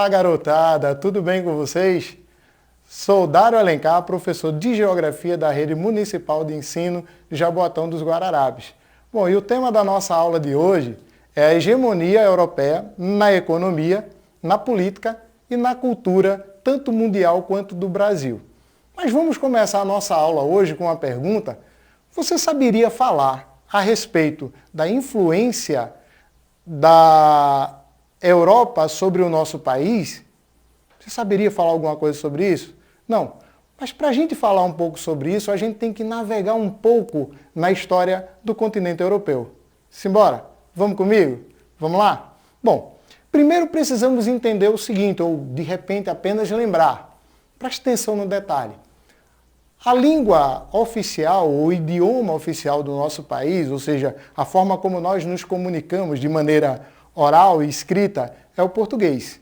garotada, tudo bem com vocês? Sou Dário Alencar, professor de Geografia da Rede Municipal de Ensino de Jaboatão dos Guararapes. Bom, e o tema da nossa aula de hoje é a hegemonia europeia na economia, na política e na cultura, tanto mundial quanto do Brasil. Mas vamos começar a nossa aula hoje com uma pergunta. Você saberia falar a respeito da influência da Europa sobre o nosso país? Você saberia falar alguma coisa sobre isso? Não. Mas para a gente falar um pouco sobre isso, a gente tem que navegar um pouco na história do continente europeu. Simbora? Vamos comigo? Vamos lá? Bom, primeiro precisamos entender o seguinte, ou de repente apenas lembrar. Preste atenção no detalhe. A língua oficial, o idioma oficial do nosso país, ou seja, a forma como nós nos comunicamos de maneira oral e escrita, é o português.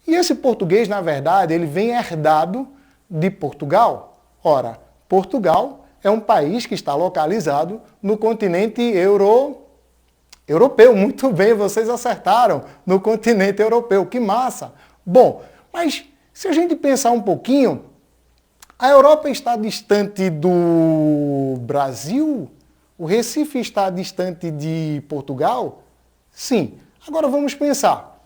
E esse português, na verdade, ele vem herdado de Portugal. Ora, Portugal é um país que está localizado no continente europeu. Muito bem, vocês acertaram, no continente europeu. Que massa! Bom, mas se a gente pensar um pouquinho, a Europa está distante do Brasil? O Recife está distante de Portugal? Sim. Agora vamos pensar.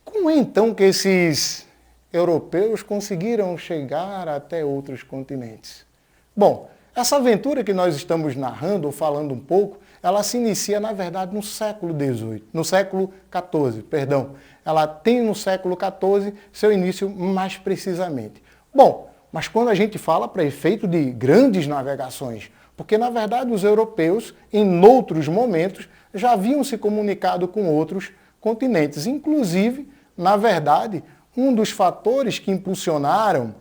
Como é então que esses europeus conseguiram chegar até outros continentes? Bom, essa aventura que nós estamos narrando, ou falando um pouco, ela se inicia, na verdade, no século XVIII, no século XIV, perdão. Ela tem no século XIV seu início mais precisamente. Bom, mas quando a gente fala para efeito de grandes navegações, porque na verdade os europeus, em outros momentos, já haviam se comunicado com outros continentes. Inclusive, na verdade, um dos fatores que impulsionaram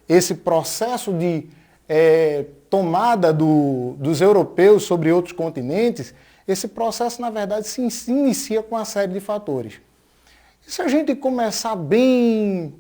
esse processo de tomada dos europeus sobre outros continentes, esse processo, na verdade, se inicia com uma série de fatores. E se a gente começar bem,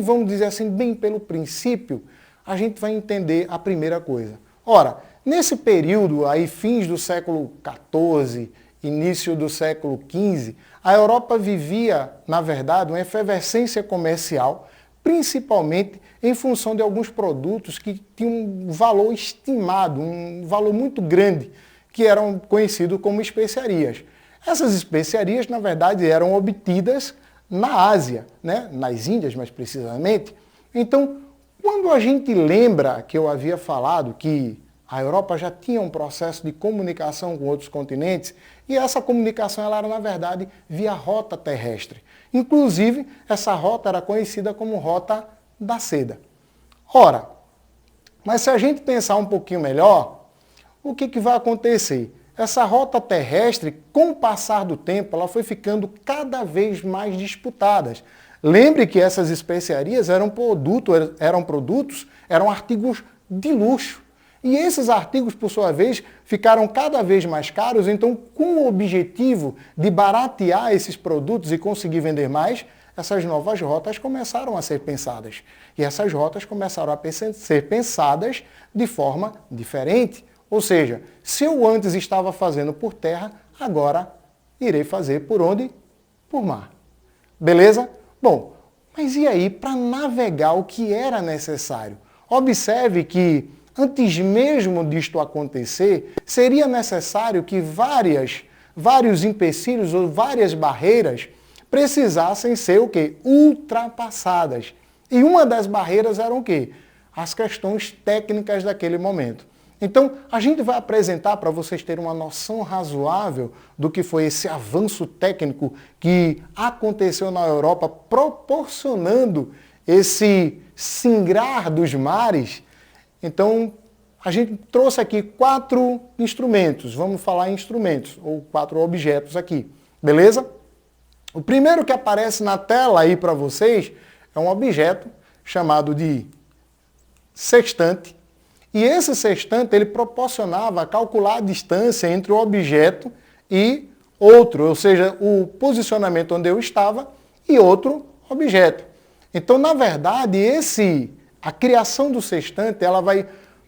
vamos dizer assim, bem pelo princípio, a gente vai entender a primeira coisa. Ora, nesse período aí, fins do século XIV, início do século XV, a Europa vivia, na verdade, uma efervescência comercial, principalmente em função de alguns produtos que tinham um valor estimado, um valor muito grande, que eram conhecidos como especiarias. Essas especiarias, na verdade, eram obtidas na Ásia, né? Nas Índias, mais precisamente. Então, quando a gente lembra que eu havia falado que a Europa já tinha um processo de comunicação com outros continentes, e essa comunicação ela era, na verdade, via rota terrestre. Inclusive, essa rota era conhecida como Rota da Seda. Ora, mas se a gente pensar um pouquinho melhor, o que vai acontecer? Essa rota terrestre, com o passar do tempo, ela foi ficando cada vez mais disputada. Lembre que essas especiarias eram artigos de luxo. E esses artigos, por sua vez, ficaram cada vez mais caros, então, com o objetivo de baratear esses produtos e conseguir vender mais, essas novas rotas começaram a ser pensadas. E essas rotas começaram a ser pensadas de forma diferente. Ou seja, se eu antes estava fazendo por terra, agora irei fazer por onde? Por mar. Beleza? Bom, mas e aí para navegar o que era necessário? Observe que antes mesmo disto acontecer, seria necessário que vários empecilhos ou várias barreiras precisassem ser o quê? Ultrapassadas. E uma das barreiras eram o quê? As questões técnicas daquele momento. Então, a gente vai apresentar para vocês terem uma noção razoável do que foi esse avanço técnico que aconteceu na Europa, proporcionando esse singrar dos mares. Então, a gente trouxe aqui 4 instrumentos, vamos falar em instrumentos, ou 4 objetos aqui, beleza? O primeiro que aparece na tela aí para vocês é um objeto chamado de sextante, e esse sextante ele proporcionava calcular a distância entre o objeto e outro, ou seja, o posicionamento onde eu estava e outro objeto. Então, na verdade, a criação do sextante ela vai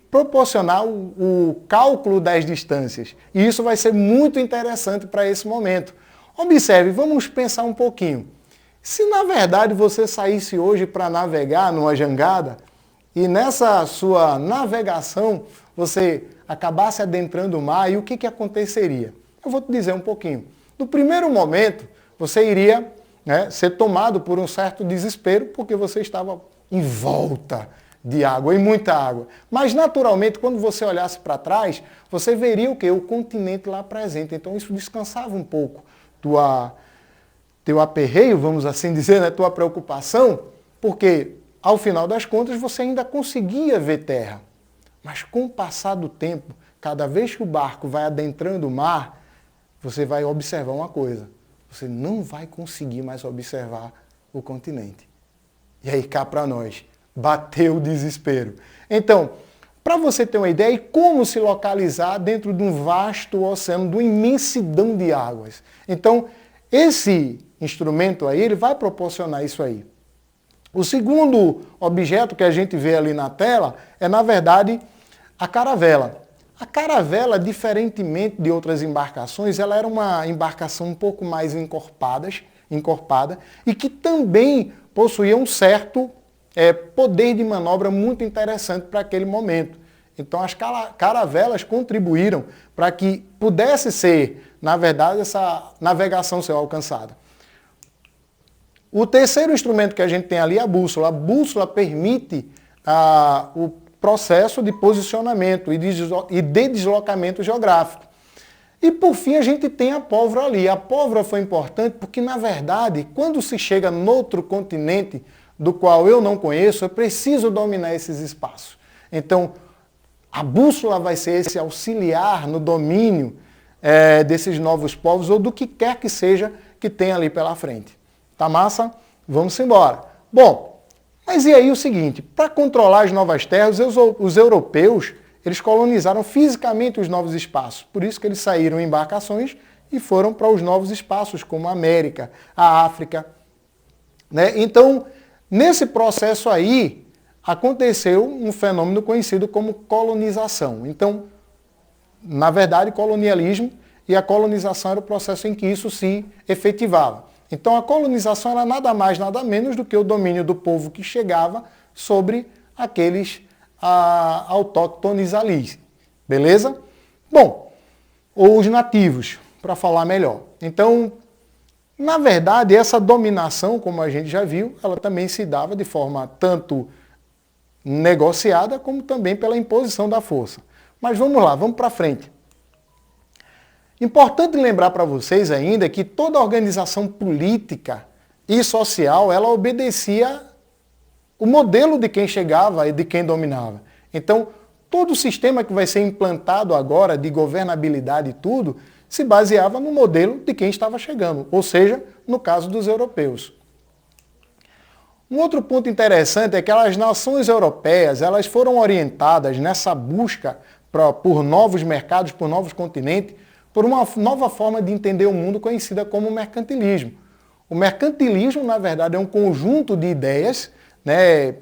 proporcionar o cálculo das distâncias. E isso vai ser muito interessante para esse momento. Observe, vamos pensar um pouquinho. Se na verdade você saísse hoje para navegar numa jangada e nessa sua navegação você acabasse adentrando o mar, e o que aconteceria? Eu vou te dizer um pouquinho. No primeiro momento, você iria ser tomado por um certo desespero porque você estava em volta de água, e muita água. Mas naturalmente, quando você olhasse para trás, você veria o quê? O continente lá presente. Então isso descansava um pouco teu aperreio, vamos assim dizer, né? Tua preocupação, porque ao final das contas você ainda conseguia ver terra. Mas com o passar do tempo, cada vez que o barco vai adentrando o mar, você vai observar uma coisa. Você não vai conseguir mais observar o continente. E aí cá para nós, bateu o desespero. Então, para você ter uma ideia de como se localizar dentro de um vasto oceano, de uma imensidão de águas. Então, esse instrumento aí, ele vai proporcionar isso aí. O segundo objeto que a gente vê ali na tela é, na verdade, a caravela. A caravela, diferentemente de outras embarcações, ela era uma embarcação um pouco mais encorpada e que também possuía um certo poder de manobra muito interessante para aquele momento. Então as caravelas contribuíram para que pudesse ser, na verdade, essa navegação ser alcançada. O terceiro instrumento que a gente tem ali é a bússola. A bússola permite o processo de posicionamento e de deslocamento geográfico. E por fim a gente tem a pólvora ali. A pólvora foi importante porque, na verdade, quando se chega noutro continente do qual eu não conheço, eu preciso dominar esses espaços. Então, a bússola vai ser esse auxiliar no domínio desses novos povos ou do que quer que seja que tem ali pela frente. Tá massa? Vamos embora. Bom, mas e aí o seguinte, para controlar as novas terras, os europeus, eles colonizaram fisicamente os novos espaços. Por isso que eles saíram em embarcações e foram para os novos espaços, como a América, a África. Né? Então, nesse processo aí, aconteceu um fenômeno conhecido como colonização. Então, na verdade, colonialismo e a colonização era o processo em que isso se efetivava. Então a colonização era nada mais, nada menos do que o domínio do povo que chegava sobre aqueles autóctones ali. Beleza? Bom, ou os nativos, para falar melhor. Então, na verdade, essa dominação, como a gente já viu, ela também se dava de forma tanto negociada como também pela imposição da força. Mas vamos lá, vamos para frente. Importante lembrar para vocês ainda que toda organização política e social, ela obedecia o modelo de quem chegava e de quem dominava. Então, todo o sistema que vai ser implantado agora, de governabilidade e tudo, se baseava no modelo de quem estava chegando, ou seja, no caso dos europeus. Um outro ponto interessante é que as nações europeias, elas foram orientadas nessa busca por novos mercados, por novos continentes, por uma nova forma de entender o mundo conhecida como mercantilismo. O mercantilismo, na verdade, é um conjunto de ideias, né,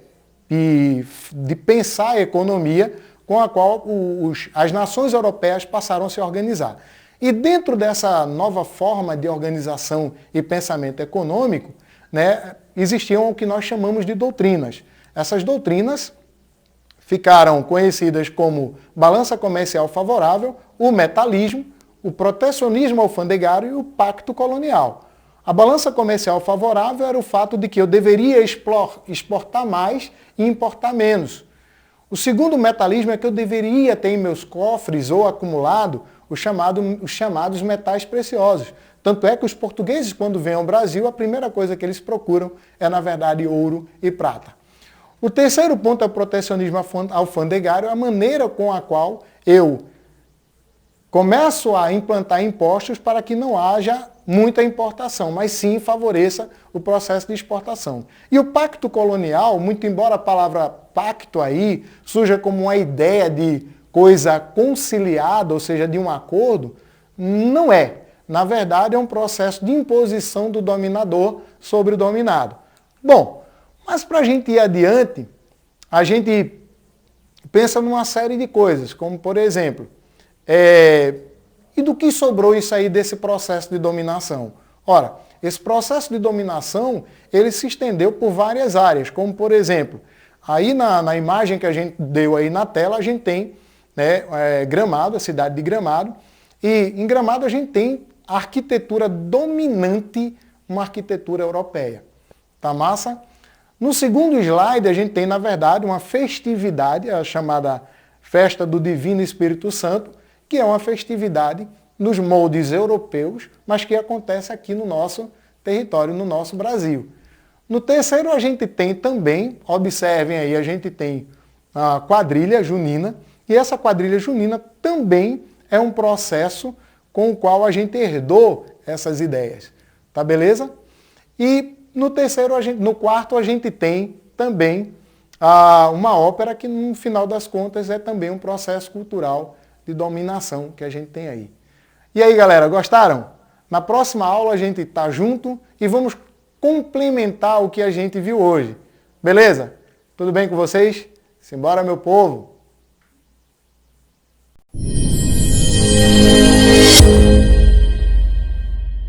e de pensar a economia com a qual as nações europeias passaram a se organizar. E dentro dessa nova forma de organização e pensamento econômico, né, existiam o que nós chamamos de doutrinas. Essas doutrinas ficaram conhecidas como balança comercial favorável, o metalismo, o protecionismo alfandegário e o pacto colonial. A balança comercial favorável era o fato de que eu deveria exportar mais e importar menos. O segundo metalismo é que eu deveria ter em meus cofres ou acumulado os chamados metais preciosos. Tanto é que os portugueses, quando vêm ao Brasil, a primeira coisa que eles procuram é, na verdade, ouro e prata. O terceiro ponto é o protecionismo alfandegário, a maneira com a qual eu começo a implantar impostos para que não haja muita importação, mas sim favoreça o processo de exportação. E o pacto colonial, muito embora a palavra pacto aí surja como uma ideia de coisa conciliada, ou seja, de um acordo, não é. Na verdade, é um processo de imposição do dominador sobre o dominado. Bom, mas para a gente ir adiante, a gente pensa numa série de coisas, como por exemplo, E do que sobrou isso aí desse processo de dominação? Ora, esse processo de dominação, ele se estendeu por várias áreas, como por exemplo, aí na imagem que a gente deu aí na tela, a gente tem, né, Gramado, a cidade de Gramado, e em Gramado a gente tem a arquitetura dominante, uma arquitetura europeia. Tá massa? No segundo slide a gente tem, na verdade, uma festividade, a chamada Festa do Divino Espírito Santo, que é uma festividade nos moldes europeus, mas que acontece aqui no nosso território, no nosso Brasil. No terceiro a gente tem também, observem aí, a gente tem a quadrilha junina, e essa quadrilha junina também é um processo com o qual a gente herdou essas ideias. Tá beleza? E no quarto a gente tem também uma ópera que, no final das contas, é também um processo cultural de dominação que a gente tem aí. E aí, galera, gostaram? Na próxima aula a gente tá junto e vamos complementar o que a gente viu hoje. Beleza? Tudo bem com vocês? Simbora, meu povo!